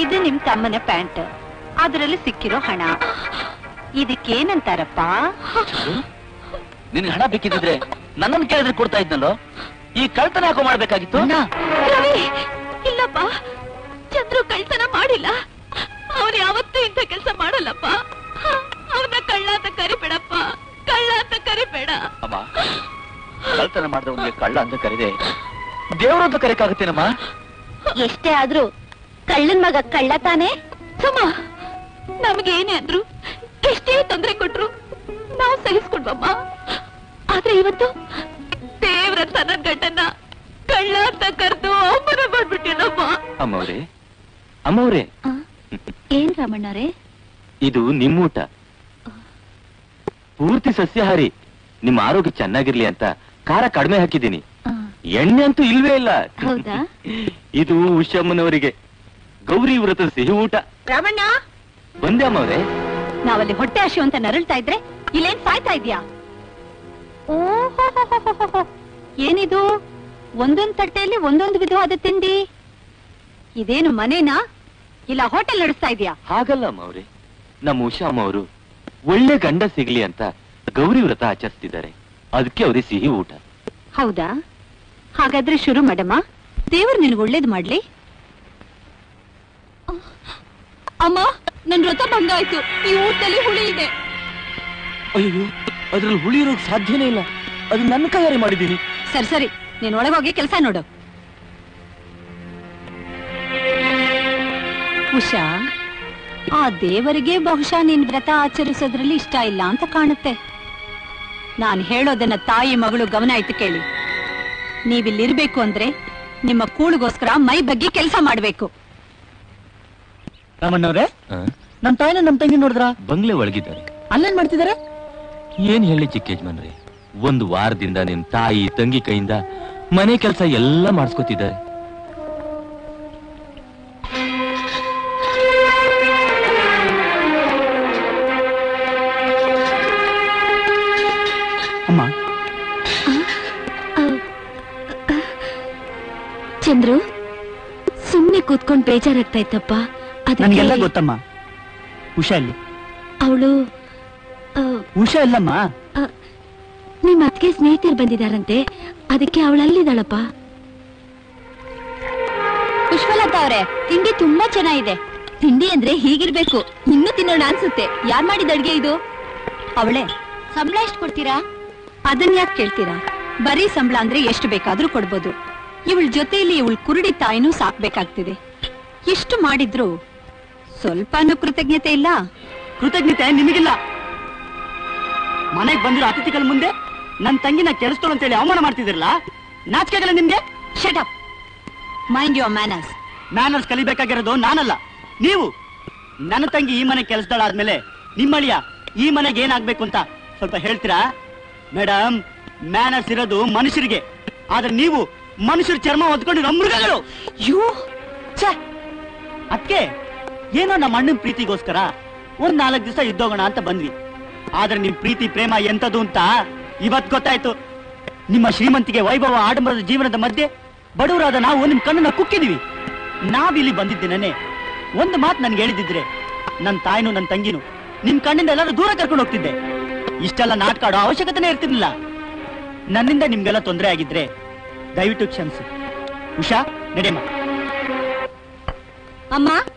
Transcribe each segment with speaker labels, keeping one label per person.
Speaker 1: ಇದು ನಿಮ್ ತಮ್ಮನ ಪ್ಯಾಂಟ್, ಅದರಲ್ಲಿ ಸಿಕ್ಕಿರೋ ಹಣ. ಇದಕ್ಕೇನಂತಾರಪ್ಪ?
Speaker 2: ನಿನ್ಗೆ ಹಣ ಬೇಕಿದ್ರೆ ನನ್ನನ್ನು ಕೇಳಿದ್ರೆ ಕೊಡ್ತಾ ಇದ್ನಲ್ಲೋ, ಈ ಕಳ್ತನ ಯಾಕೋ ಮಾಡ್ಬೇಕಾಗಿತ್ತು?
Speaker 3: ಇಲ್ಲಪ್ಪ, ಚಂದ್ರು ಕಳ್ತನ ಮಾಡಿಲ್ಲ. ಅವನು ಯಾವತ್ತೂ ಇಂಥ ಕೆಲಸ ಮಾಡಲ್ಲಪ್ಪ. ಅವನ ಕಳ್ಳ ಅಂತ ಕರಿಬೇಡಪ್ಪ, ಕಳ್ಳ ಅಂತ ಕರಿಬೇಡ.
Speaker 2: ಅಮ್ಮ, ಕಳ್ತನ ಮಾಡಿದವನಿಗೆ ಕಳ್ಳ ಅಂತ ಕರಿದೆ ದೇವ್ರು ಅಂತ ಕರೆಯಕ್ಕಾಗತ್ತೇನಮ್ಮ?
Speaker 3: ಎಷ್ಟೇ ಆದ್ರೂ ಕಳ್ಳನ್ ಮಗ ಕಳ್ಳ ತಾನೆ. ಸುಮ್ಮ, ನಮ್ಗೇನೇ ಅಂದ್ರು, ಎಷ್ಟೇ ತೊಂದರೆ ಕೊಟ್ರು ನಾವು ಸಹಿಸ್ಕೊಂಡ್ವಮ್ಮ. ಆದ್ರೆ ಇವತ್ತು ದೇವ್ರ ತನ್ನ ಗಂಡನ್ನ ಕಳ್ಳ ಅಂತ ಕರೆದು ಅವಮಾನ ಮಾಡ್ಬಿಟ್ಟಿಲ್ಲಮ್ಮ.
Speaker 2: ಅಮ್ಮವ್ರೆ,
Speaker 3: ಏನ್ ರಾಮಣ್ಣರೇ,
Speaker 2: ಇದು ನಿಮ್ಮೂಟ, ಪೂರ್ತಿ ಸಸ್ಯಾಹಾರಿ. ನಿಮ್ಮ ಆರೋಗ್ಯ ಚೆನ್ನಾಗಿರ್ಲಿ ಅಂತ ಖಾರ ಕಡಿಮೆ ಹಾಕಿದ್ದೀನಿ, ಎಣ್ಣೆ ಅಂತೂ ಇಲ್ವೇ ಇಲ್ಲ.
Speaker 3: ಹೌದಾ?
Speaker 2: ಇದು ಉಷಮ್ಮನವರಿಗೆ ಗೌರಿ ವ್ರತ ಸಿಹಿ ಊಟ.
Speaker 1: ರಾಮಣ್ಣ,
Speaker 2: ಬಂದೆ ಅಮ್ಮವ್ರೆ.
Speaker 1: ನಾವಲ್ಲಿ ಹೊಟ್ಟೆ ಹಸಿವು ಅಂತ ನರಳ್ತಾ ಇದ್ರೆ ಇಲ್ಲೇನ್ ಸಾಯ್ತಾ ಇದ್ಯಾ? ಓಹೋ, ಏನಿದು? ಒಂದೊಂದ್ ತಟ್ಟೆಯಲ್ಲಿ ಒಂದೊಂದು ವಿಧವಾದ ತಿಂಡಿ. ಇದೇನು ಮನೇನಾ ಇಲ್ಲ ಹೋಟೆಲ್ ನಡೆಸ್ತಾ ಇದೆಯಾ?
Speaker 2: ಹಾಗಲ್ಲ ಅಮ್ಮವ್ರೆ, ನಮ್ಮ ಉಷಾ ಅಮ್ಮವರು ಒಳ್ಳೆ ಗಂಡ ಸಿಗ್ಲಿ ಅಂತ ಗೌರಿ ವ್ರತ ಆಚರಿಸ್ತಿದ್ದಾರೆ, ಅದಕ್ಕೆ ಅವ್ರಿಗೆ ಸಿಹಿ ಊಟ.
Speaker 1: ಹೌದಾ? ಹಾಗಾದ್ರೆ ಶುರು ಮಾಡಮ್ಮ, ದೇವ್ರು ನಿನ್ಗೆ ಒಳ್ಳೇದು ಮಾಡ್ಲಿ.
Speaker 3: ಅಮ್ಮ, ನನ್ ವ್ರತ ಭಂಗ ಆಯ್ತು. ಈ ಊಟದಲ್ಲಿ ಹುಳಿ ಇದೆ.
Speaker 2: ಅಯ್ಯೋ, ಅದ್ರಲ್ಲಿ ಹುಳಿ ಇರೋಕ್ ಸಾಧ್ಯನೇ ಇಲ್ಲ, ಅದು ನನ್ನ ಕೈಯಾರೆ ಮಾಡಿದ್ದೀನಿ.
Speaker 1: ಸರಿ, ನೀನ್ ಒಳಗೋಗಿ ಕೆಲಸ ನೋಡು. ಉಷಾ, ಆ ದೇವರಿಗೆ ಬಹುಶಃ ನಿನ್ ವ್ರತ ಆಚರಿಸೋದ್ರಲ್ಲಿ ಇಷ್ಟ ಇಲ್ಲ ಅಂತ ಕಾಣುತ್ತೆ. ನಾನು ಹೇಳೋದನ್ನ ತಾಯಿ ಮಗಳು ಗಮನ ಇಟ್ಟು ಕೇಳಿ. ನೀವಿಲ್ಲಿರ್ಬೇಕು ಅಂದ್ರೆ ನಿಮ್ಮ ಕೂಳಿಗೋಸ್ಕರ ಮೈ ಬಗ್ಗೆ ಕೆಲಸ ಮಾಡ್ಬೇಕು.
Speaker 4: ರಾಮಣ್ಣವ್ರೆ, ನಮ್ ತಾಯಿನ ನಮ್ ತಂಗಿ ನೋಡಿದ್ರ?
Speaker 2: ಬಂಗ್ಲೆ ಒಳಗಿದ್ದಾರೆ.
Speaker 4: ಅಲ್ಲೇನ್ ಮಾಡ್ತಿದಾರೆ?
Speaker 2: ಏನ್ ಹೇಳಿ ಚಿಕ್ಕ ಯಜಮಾನ್ರಿ, ಒಂದು ವಾರದಿಂದ ನಿಮ್ ತಾಯಿ ತಂಗಿ ಕೈಯಿಂದ ಮನೆ ಕೆಲಸ ಎಲ್ಲ ಮಾಡಿಸ್ಕೊತಿದ್ದಾರೆ.
Speaker 4: ಅಮ್ಮ,
Speaker 3: ಚಂದ್ರು, ಸುಮ್ನೆ ಕೂತ್ಕೊಂಡ್ ಬೇಜಾರಾಗ್ತಾ ಇತ್ತಪ್ಪ.
Speaker 4: ನನ್ಗೆಲ್ಲ ಗೊತ್ತಮ್ಮ. ಉಷಾ ಇಲ್ಲಿ?
Speaker 3: ಅವಳು
Speaker 4: ಉಷಾ ಇಲ್ಲಮ್ಮ.
Speaker 3: ನಿಮ್ ಅತ್ತಿಗೆ ಸ್ನೇಹಿತರು ಬಂದಿದಾರಂತೆ, ಅದಕ್ಕೆ ಅವಳಲ್ಲಿದ್ದಾಳಪ್ಪ.
Speaker 1: ಪುಷ್ಪಲತಾ ಅವರೇ, ತಿಂಡಿ ತುಂಬಾ ಚೆನ್ನಾಗಿದೆ.
Speaker 3: ತಿಂಡಿ ಅಂದ್ರೆ ಹೀಗಿರ್ಬೇಕು, ಇನ್ನೂ ತಿನ್ನೋಣ ಅನ್ಸುತ್ತೆ. ಯಾರ್ ಮಾಡಿದ ಅಡ್ಗೆ ಇದು?
Speaker 1: ಅವಳೇ.
Speaker 3: ಸಂಬಳ ಎಷ್ಟು ಕೊಡ್ತೀರಾ?
Speaker 1: ಅದನ್ನ ಯಾಕೆ ಕೇಳ್ತೀರಾ? ಬರೀ ಸಂಬಳ ಅಂದ್ರೆ ಎಷ್ಟು ಬೇಕಾದ್ರೂ ಕೊಡ್ಬೋದು. ಇವಳ ಜೊತೆಯಲ್ಲಿ ಇವಳ ಕುರುಡಿ ತಾಯಿನೂ ಸಾಕ್ಬೇಕಾಗ್ತಿದೆ. ಎಷ್ಟು ಮಾಡಿದ್ರು ಸ್ವಲ್ಪನೂ ಕೃತಜ್ಞತೆ ಇಲ್ಲ.
Speaker 4: ಕೃತಜ್ಞತೆ ನಿಮಗಿಲ್ಲ. ಮನೆಗೆ ಬಂದಿರೋ ಅತಿಥಿಗಳ ಮುಂದೆ ನನ್ ತಂಗಿನ ಕೆಲಸದೋಳು ಅಂತೇಳಿ ಅವಮಾನ ಮಾಡ್ತಿದಿರಲ್ಲ, ನಾಚಿಕೆಗಲ್ಲ ನಿಮ್ಗೆ?
Speaker 1: Shut up, mind your manners.
Speaker 4: Manners ಕಲಿಬೇಕಾಗಿರೋದು ನಾನಲ್ಲ, ನೀವು. ನನ್ನ ತಂಗಿ ಈ ಮನೆ ಕೆಲಸದಳಾದ್ಮೇಲೆ ನಿಮ್ಮಳಿಯ ಈ ಮನೆಗೆ ಏನಾಗ್ಬೇಕು ಅಂತ ಸ್ವಲ್ಪ ಹೇಳ್ತೀರಾ? ಮೇಡಮ್, ಮ್ಯಾನರ್ಸ್ ಇರೋದು ಮನುಷ್ಯರಿಗೆ, ಆದ್ರೆ ನೀವು ಮನುಷ್ಯರ ಚರ್ಮ ಹೊತ್ಕೊಂಡಿರೋ ಮೃಗಗಳು. ಅದಕ್ಕೆ ಏನೋ ನಮ್ಮ ಅಣ್ಣನ ಪ್ರೀತಿಗೋಸ್ಕರ ಒಂದ್ 4 ದಿವಸ ಇದ್ದೋಗೋಣ ಅಂತ ಬಂದ್ವಿ. ಆದ್ರೆ ನಿಮ್ ಪ್ರೀತಿ ಪ್ರೇಮ ಎಂತದು ಅಂತ ಇವತ್ ಗೊತ್ತಾಯ್ತು. ನಿಮ್ಮ ಶ್ರೀಮಂತಿಗೆ ವೈಭವ ಆಡಂಬರದ ಜೀವನದ ಮಧ್ಯೆ ಬಡವರಾದ ನಾವು ನಿಮ್ ಕಣ್ಣನ್ನ ಕುಕ್ಕಿದೀವಿ. ನಾವಿಲ್ಲಿ ಬಂದಿದ್ದೇನೆ, ಒಂದು ಮಾತು ನನ್ಗೆ ಹೇಳಿದಿದ್ರೆ ನನ್ನ ತಾಯಿನೂ ನನ್ನ ತಂಗಿನೂ ನಿಮ್ ಕಣ್ಣಿಂದ ಎಲ್ಲರೂ ದೂರ ಕರ್ಕೊಂಡು ಹೋಗ್ತಿದ್ದೆ. ಇಷ್ಟೆಲ್ಲ ನಾಟಕ ಆಡೋ ಅವಶ್ಯಕತೆನೇ ಇರ್ತಿರ್ಲಿಲ್ಲ. ನನ್ನಿಂದ ನಿಮ್ಗೆಲ್ಲ ತೊಂದರೆ ಆಗಿದ್ರೆ ದಯವಿಟ್ಟು ಕ್ಷಮಿಸಿ. ಉಷಾ, ನಡೆಯಮ್ಮ.
Speaker 3: ಅಮ್ಮ,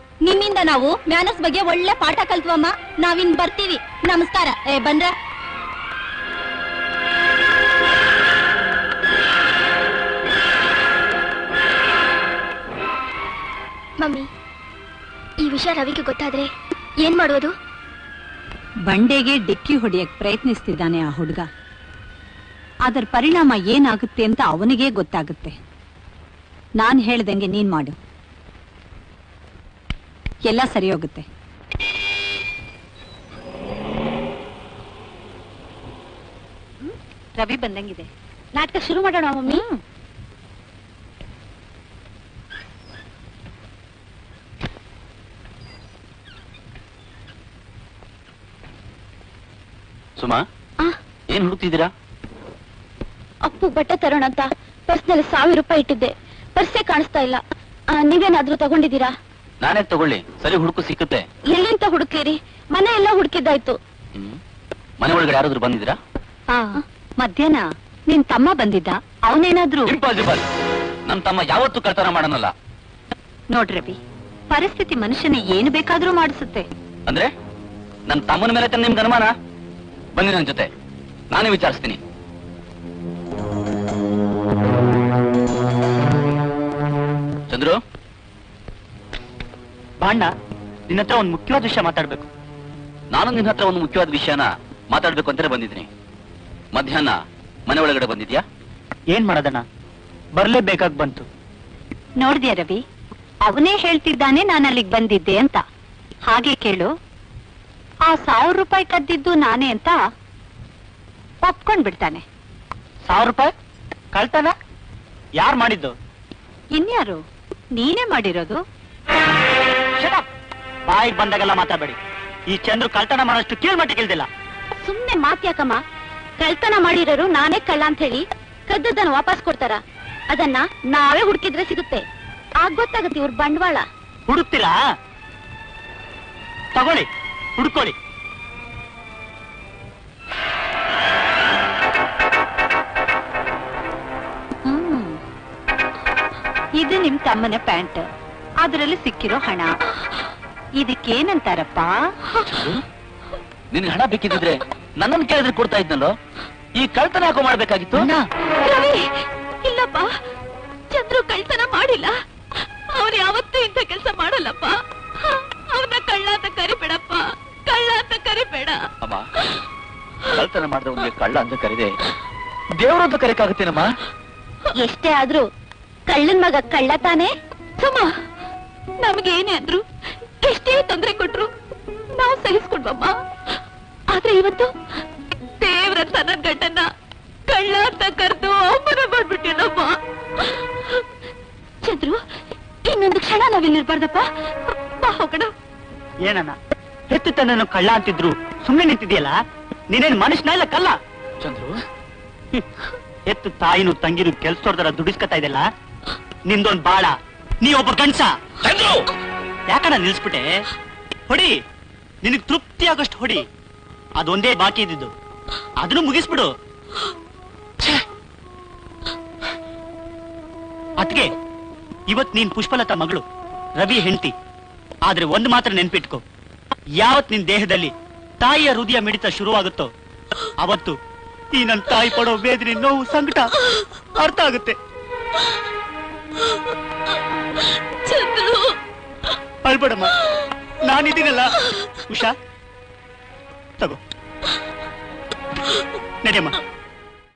Speaker 3: ನಿಮ್ಮಿಂದ ನಾವು ಮ್ಯಾನರ್ಸ್ ಬಗ್ಗೆ ಒಳ್ಳೆ ಪಾಠ ಕಲ್ತ್ವಮ್ಮ. ನಾವಿನ್ ಬರ್ತೀವಿ. ನಮಸ್ಕಾರ. ಬಂದ್ರ? ಮಮ್ಮಿ, ಈ ವಿಷಯ ರವಿಗೆ ಗೊತ್ತಾದ್ರೆ ಏನ್ ಮಾಡೋದು?
Speaker 1: ಬಂಡೆಗೆ ಡಿಕ್ಕಿ ಹೊಡೆಯಕ್ ಪ್ರಯತ್ನಿಸ್ತಿದ್ದಾನೆ ಆ ಹುಡುಗ. ಅದರ ಪರಿಣಾಮ ಏನಾಗುತ್ತೆ ಅಂತ ಅವನಿಗೆ ಗೊತ್ತಾಗುತ್ತೆ. ನಾನ್ ಹೇಳ್ದಂಗೆ ನೀನ್ ಮಾಡು, ಎಲ್ಲ ಸರಿ ಹೋಗುತ್ತೆ. ರವಿ ಬಂದಂಗಿದೆ,
Speaker 3: ನಾಟಕ ಶುರು ಮಾಡೋಣ ಮಮ್ಮಿ.
Speaker 2: ಸುಮಾ, ಏನ್ ಹುಡುಕ್ತಿದ್ದೀರಾ?
Speaker 3: ಅಪ್ಪು ಬಟ್ಟೆ ತರೋಣ ಅಂತ ಪರ್ಸ್ನಲ್ಲಿ 1000 ರೂಪಾಯಿ ಇಟ್ಟಿದ್ದೆ, ಪರ್ಸೇ ಕಾಣಿಸ್ತಾ ಇಲ್ಲ. ನೀವೇನಾದ್ರೂ ತಗೊಂಡಿದ್ದೀರಾ?
Speaker 2: ನಾನೇ ತಗೊಳ್ಳಿ, ಸರಿ ಹುಡುಕು ಸಿಕ್ಕುತ್ತೆ.
Speaker 3: ಎಲ್ಲಿಂತ ಹುಡುಕಿರಿ? ಮನೆ ಎಲ್ಲ ಹುಡುಕಿದ್ದಾಯ್ತು.
Speaker 2: ಮನೆ ಒಳಗಡೆ ಯಾರಾದ್ರೂ ಬಂದಿದ್ದೀರಾ?
Speaker 1: ಮಧ್ಯಾಹ್ನ ನಿನ್ ತಮ್ಮ ಬಂದಿದ್ದ, ಅವನೇನಾದ್ರೂ?
Speaker 2: ಇಂಪಾಸಿಬಲ್, ನಮ್ ತಮ್ಮ ಯಾವತ್ತೂ ಕಳ್ತನ ಮಾಡನಲ್ಲ.
Speaker 1: ನೋಡ್ರವಿ, ಪರಿಸ್ಥಿತಿ ಮನುಷ್ಯನ ಏನು ಬೇಕಾದ್ರೂ ಮಾಡಿಸುತ್ತೆ.
Speaker 2: ಅಂದ್ರೆ ನನ್ ತಮ್ಮನ ಮೇಲೆ ತಾನೆ ನಿಮ್ಗೆ ಅನುಮಾನ? ಬನ್ನಿ ನನ್ನ ಜೊತೆ, ನಾನೇ ವಿಚಾರಿಸ್ತೀನಿ. ಚಂದ್ರು,
Speaker 4: ಬಾಣ್ಣ, ನಿನ್ನ ಹತ್ರ ಒಂದು ಮುಖ್ಯವಾದ ವಿಷಯ ಮಾತಾಡ್ಬೇಕು.
Speaker 2: ನಾನು ನಿನ್ನ ಹತ್ರ ಒಂದು ಮುಖ್ಯವಾದ ವಿಷಯನ ಮಾತಾಡ್ಬೇಕು ಅಂತಾನೆ ಬಂದಿದ್ದೀನಿ. ಮಧ್ಯಾಹ್ನ ಮನೆ ಒಳಗಡೆ ಬಂದಿದ್ಯಾ?
Speaker 4: ಏನ್ ಮಾಡೋದಣ್ಣ, ಬರ್ಲೇಬೇಕಾಗ್ ಬಂತು.
Speaker 1: ನೋಡ್ದ್ಯಾ ರವಿ, ಅವನೇ ಹೇಳ್ತಿದ್ದಾನೆ ನಾನು ಅಲ್ಲಿಗೆ ಬಂದಿದ್ದೆ ಅಂತ. ಹಾಗೆ ಕೇಳು, ಆ 1000 ರೂಪಾಯಿ ಕದ್ದಿದ್ದು ನಾನೇ ಅಂತ ಒಪ್ಕೊಂಡ್ ಬಿಡ್ತಾನೆ.
Speaker 4: 1000 ರೂಪಾಯಿ ಕಳ್ತನ? ಯಾರು ಮಾಡಿದ್ದು?
Speaker 1: ಇನ್ಯಾರು? ನೀನೇ ಮಾಡಿರೋದು.
Speaker 4: ಬಾಯಿಗೆ ಬಂದಾಗೆಲ್ಲ ಮಾತಾಡಬೇಡಿ. ಈ ಚಂದ್ರು ಕಳ್ತನ ಮಾಡೋಷ್ಟು ಕೀಳ್ಮಟ್ಟಿಗಿಲ್ದಿಲ್ಲ.
Speaker 3: ಸುಮ್ನೆ ಮಾತ್ಯಾಕಮ್ಮ? ಕಳ್ತನ ಮಾಡಿರೋರು ನಾನೇ ಕಳ್ಳ ಅಂತ ಹೇಳಿ ಕದ್ದದನ್ನ ವಾಪಸ್ ಕೊಡ್ತಾರ? ಅದನ್ನ ನಾವೇ ಹುಡುಕಿದ್ರೆ ಸಿಗುತ್ತೆ. ಆಗ ಗೊತ್ತಾಗತ್ತೆ ಇವ್ರ ಬಂಡವಾಳ.
Speaker 4: ಹುಡುಕ್ತೀರಾ? ತಗೊಳ್ಳಿ, ಹುಡ್ಕೊಳ್ಳಿ.
Speaker 1: ಇದು ನಿಮ್ ತಮ್ಮನ ಪ್ಯಾಂಟ್, ಅದರಲ್ಲಿ ಸಿಕ್ಕಿರೋ ಹಣ. ಇದಕ್ಕೇನಂತಾರಪ್ಪ?
Speaker 2: ನಿನ್ಗೆ ಹಣ ಬೇಕಿದ್ರೆ ನನ್ನನ್ನು ಕೇಳಿದ್ರೆ ಕೊಡ್ತಾ ಇದ್ನಲ್ಲೋ. ಈ ಕಳ್ತನ ಯಾಕೋ ಮಾಡ್ಬೇಕಾಗಿತ್ತು?
Speaker 3: ರವಿ, ಇಲ್ಲಪ್ಪ, ಚಂದ್ರು ಕಳ್ತನ ಮಾಡಿಲ್ಲ. ಅವನು ಯಾವತ್ತೂ ಇಂಥ ಕೆಲಸ ಮಾಡಲ್ಲಪ್ಪ. ಅವನ ಕಳ್ಳ ಅಂತ ಕರಿಬೇಡಪ್ಪ, ಕಳ್ಳ ಅಂತ ಕರಿಬೇಡ.
Speaker 2: ಅಮ್ಮ, ಕಳ್ತನ ಮಾಡಿದವನಿಗೆ ಕಳ್ಳ ಅಂತ ಕರೀದೆ ದೇವ್ರು ಅಂತ ಕರೆಯಕ್ಕಾಗುತ್ತೇನಮ್ಮ?
Speaker 3: ಎಷ್ಟೇ ಆದ್ರೂ ಕಳ್ಳನ್ ಮಗ ಕಳ್ಳ ತಾನೆ? ಸುಮ್ಮ, ನಮ್ಗೇನೇ ಅಂದ್ರು, ಎಷ್ಟೇ ತೊಂದರೆ ಕೊಟ್ರು ನಾವು ಸಹಿಸ್ಕೊಂಡ್ವಮ್ಮ. ಆದ್ರೆ ಇವತ್ತು ದೇವ್ರಂತ ನನ್ ಗಂಡನ್ನ ಕಳ್ಳ ಅಂತ ಕರೆದು ಅವಮಾನ ಮಾಡ್ಬಿಟ್ಟಿಲ್ಲಮ್ಮ. ಚಂದ್ರು, ಇನ್ನೊಂದು ಕ್ಷಣ ನಾವಿಲ್ಲಿರ್ಬಾರ್ದಪ್ಪ. ಬಾ ಹೋಗೋಣ.
Speaker 4: ಏನಣ್ಣ, ಹೆತ್ತು ತನ್ನನ್ನು ಕಳ್ಳ ಅಂತಿದ್ರು ಸುಮ್ಮನೆ ನಿಂತಿದ್ಯಲ್ಲ? ನೀನೇನ್ ಮನುಷ್ಯನ ಇಲ್ಲ ಕಲ್ಲ?
Speaker 2: ಚಂದ್ರು,
Speaker 4: ಹೆತ್ತು ತಾಯಿನೂ ತಂಗಿನೂ ಕೆಲ್ಸದವ್ರ ದುಡಿಸ್ಕೊತಾ ಇದೆಲ್ಲ, ನಿಂದೊಂದ್ ಬಾಳ, ನೀ ಒಬ್ಬ ಗಂಡ್ಸ. ಯಾಕಣ್ಣ ನಿಲ್ಸ್ಬಿಟ್ಟೆ? ಹೊಡಿ, ನಿನಗ್ ತೃಪ್ತಿ ಆಗೋಷ್ಟು ಹೊಡಿ. ಅದೊಂದೇ ಬಾಕಿ ಇದ್ದಿದ್ದು, ಅದನ್ನು ಮುಗಿಸ್ಬಿಡು. ಅದ್ಕೆ ಇವತ್ ನೀನ್ ಪುಷ್ಪಲತಾ ಮಗಳು, ರವಿ ಹೆಂಡತಿ. ಆದ್ರೆ ಒಂದು ಮಾತ್ರ ನೆನ್ಪಿಟ್ಕೋ, ಯಾವತ್ ನಿನ್ ದೇಹದಲ್ಲಿ ತಾಯಿಯ ಹೃದಯ ಮಿಡಿತ ಶುರುವಾಗುತ್ತೋ ಅವತ್ತು ಈ ನನ್ ತಾಯಿ ಪಡೋ ವೇದನೆ, ನೋವು, ಸಂಕಟ ಅರ್ಥ ಆಗುತ್ತೆ. ಅಳ್ಬೇಡಮ್ಮ, ನಾನಿದ್ದೀನಲ್ಲ. ಉಷಾ, ತಗೋ, ನಡೆಯಮ್ಮ.